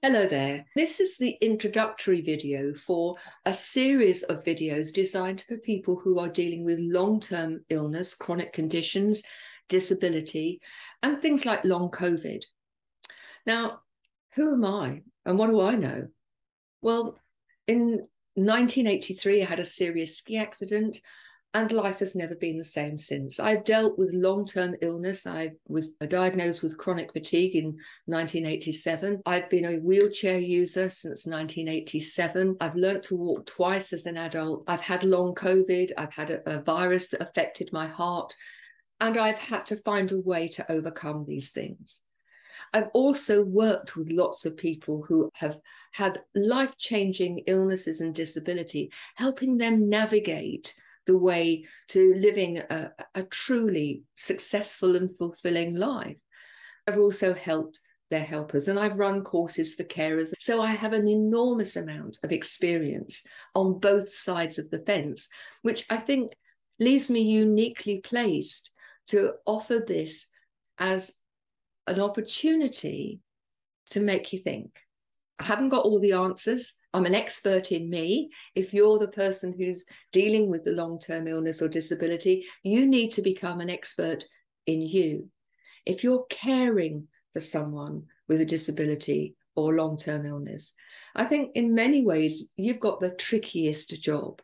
Hello there. This is the introductory video for a series of videos designed for people who are dealing with long-term illness, chronic conditions, disability, and things like long COVID. Now, who am I and what do I know? Well, in 1983, I had a serious ski accident and life has never been the same since. I've dealt with long-term illness. I was diagnosed with chronic fatigue in 1987. I've been a wheelchair user since 1987. I've learnt to walk twice as an adult. I've had long COVID. I've had a virus that affected my heart. And I've had to find a way to overcome these things. I've also worked with lots of people who have had life-changing illnesses and disability, helping them navigate the way to living a truly successful and fulfilling life. I've also helped their helpers, and I've run courses for carers. So I have an enormous amount of experience on both sides of the fence, which I think leaves me uniquely placed to offer this as an opportunity to make you think. I haven't got all the answers. I'm an expert in me. If you're the person who's dealing with the long-term illness or disability, you need to become an expert in you. If you're caring for someone with a disability or long-term illness, I think in many ways you've got the trickiest job,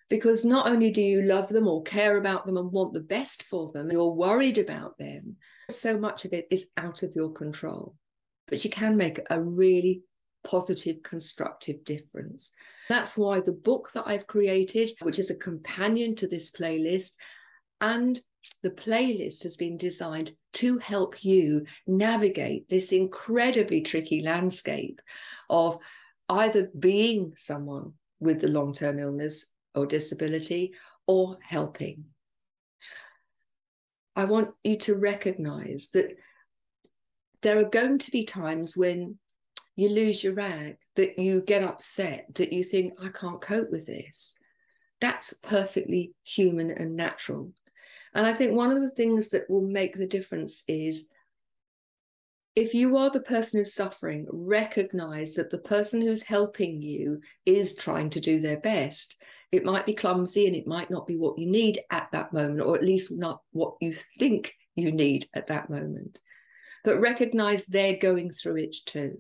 because not only do you love them or care about them and want the best for them, you're worried about them, so much of it is out of your control. But you can make a really positive, constructive difference. That's why the book that I've created, which is a companion to this playlist, and the playlist has been designed to help you navigate this incredibly tricky landscape of either being someone with the long-term illness or disability or helping. I want you to recognize that there are going to be times when you lose your rag, that you get upset, that you think, I can't cope with this. That's perfectly human and natural. And I think one of the things that will make the difference is, if you are the person who's suffering, recognize that the person who's helping you is trying to do their best. It might be clumsy and it might not be what you need at that moment, or at least not what you think you need at that moment. But recognize they're going through it too.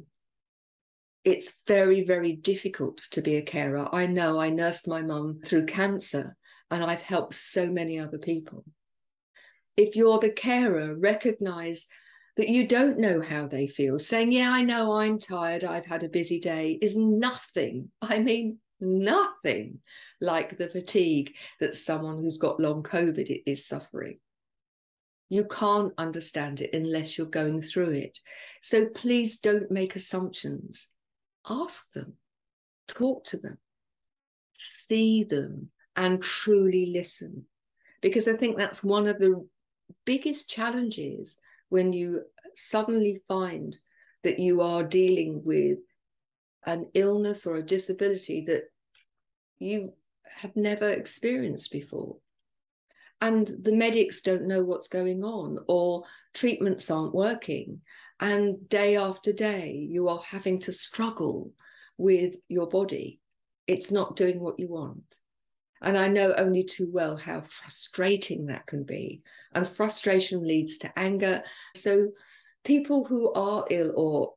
It's very, very difficult to be a carer. I know I nursed my mum through cancer and I've helped so many other people. If you're the carer, recognize that you don't know how they feel. Saying, yeah, I know I'm tired, I've had a busy day, is nothing. I mean, nothing like the fatigue that someone who's got long COVID is suffering. You can't understand it unless you're going through it. So please don't make assumptions. Ask them, talk to them, see them, and truly listen. Because I think that's one of the biggest challenges when you suddenly find that you are dealing with an illness or a disability that you have never experienced before. And the medics don't know what's going on, or treatments aren't working. And day after day, you are having to struggle with your body. It's not doing what you want. And I know only too well how frustrating that can be. And frustration leads to anger. So people who are ill or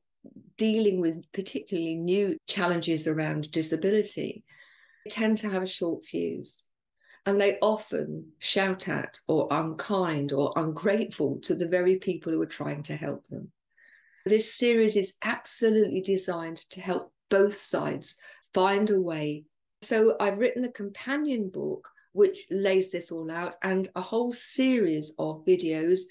dealing with particularly new challenges around disability tend to have a short fuse. And they often shout at or unkind or ungrateful to the very people who are trying to help them. This series is absolutely designed to help both sides find a way. So I've written a companion book which lays this all out, and a whole series of videos,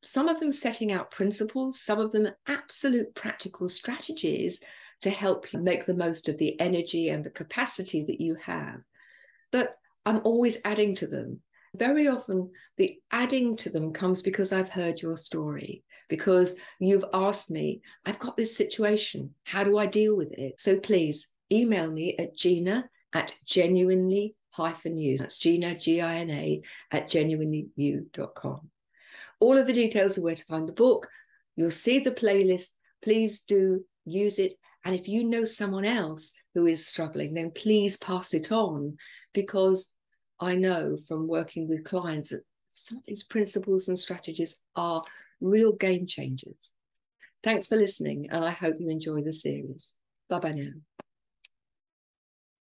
some of them setting out principles, some of them absolute practical strategies to help you make the most of the energy and the capacity that you have. But I'm always adding to them. Very often the adding to them comes because I've heard your story, because you've asked me, I've got this situation, how do I deal with it? So please email me at Gina@genuinely-you. That's Gina, Gina, @genuinelyu.com. All of the details of where to find the book. You'll see the playlist. Please do use it. And if you know someone else who is struggling, then please pass it on, because I know from working with clients that some of these principles and strategies are real game changers. Thanks for listening, and I hope you enjoy the series. Bye-bye now.